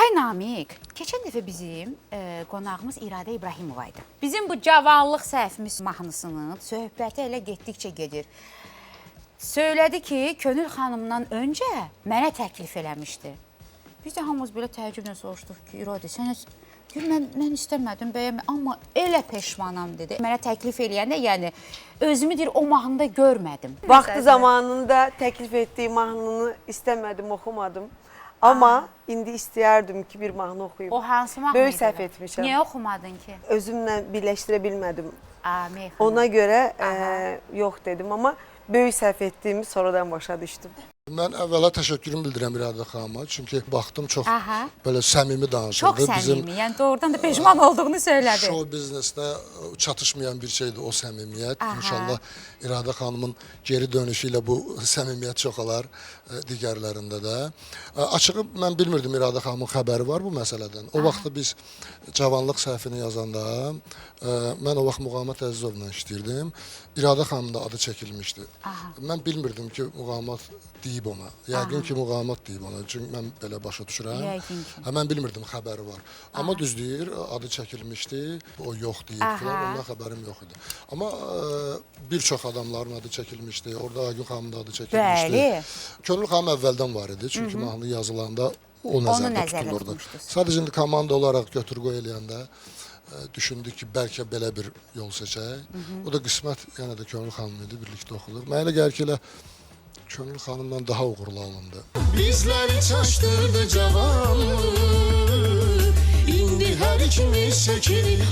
Ay Namiq, keçən dəfə bizim qonağımız İradə İbrahimova idi. Bizim bu cavanlıq səhvimiz mahnısının söhbəti elə getdikcə gedir. Söylədi ki, Könül xanımdan öncə mənə təklif eləmişdi. Biz də hamımız belə təəccüblə soruşduq ki, İradə, sənə mən istəmədim, bəyəm, amma elə peşmanam dedi. Mənə təklif eləyəndə, yəni özümü deyir, o mahnıda görmədim. Vaxtı zamanında təklif etdiyi mahnını istəmədim, oxumadım. Amma indi istəyərdim ki, bir mahnı oxuyum. O hansı mahnı? Böyük səhv etmişəm. Niyə oxumadın ki? Özümlə birləşdirə bilmədim. Meyxana. Ona görə yox dedim, amma böyük səhv etdiyimi sonradan başa düşdüm. Mən əvvəla təşəkkürümü bildirəm İradə xanıma, çünki baxdım çox belə səmimi danışırdı. Çox səmimi, yəni doğrudan da peşman olduğunu söylədi. Show biznesdə çatışmayan bir şeydir o səmimiyyət. İnşallah İradə xanımın geri dönüşü ilə bu səmimiyyət çoxalar digərlərində də. Açığı mən bilmirdim İradə xanımın xəbəri var bu məsələdən. O vaxtda biz cavanlıq səhvini yazanda, mən o vaxt Muğamat Əzizovla işləyirdim. İradə xanımın da adı çəkilmişdi. Mən bilmirdim ki, Muğamat deyib ona. Yəqin ki, Muğamat deyib ona. Çünki mən belə başa düşürəm. Yəqin ki. Mən bilmirdim xəbəri var. Amma düz deyir, adı çəkilmişdi. O yox deyib falan, ondan xəbərim yox idi. Amma bir çox adamların adı çəkilmişdi. Orada Aygün xanımın da adı çəkilmişdi. Bəli. Könül xanım əvvəldən var idi. Çünki mahnı yazılanda o nəzərdə tutulurdu. Sadəcə indi komanda olaraq götür-qoy eləyəndə düşündük ki, bəlkə belə bir yol seçək. O da qismət yenə də Könül xanım idi, birlikdə oxuduq. Mənə elə gəlir ki, elə Könül xanımdan daha uğurlu alındı. Bizləri çaşdırdı cavanlıq, indi hər ikimiz çəkirik.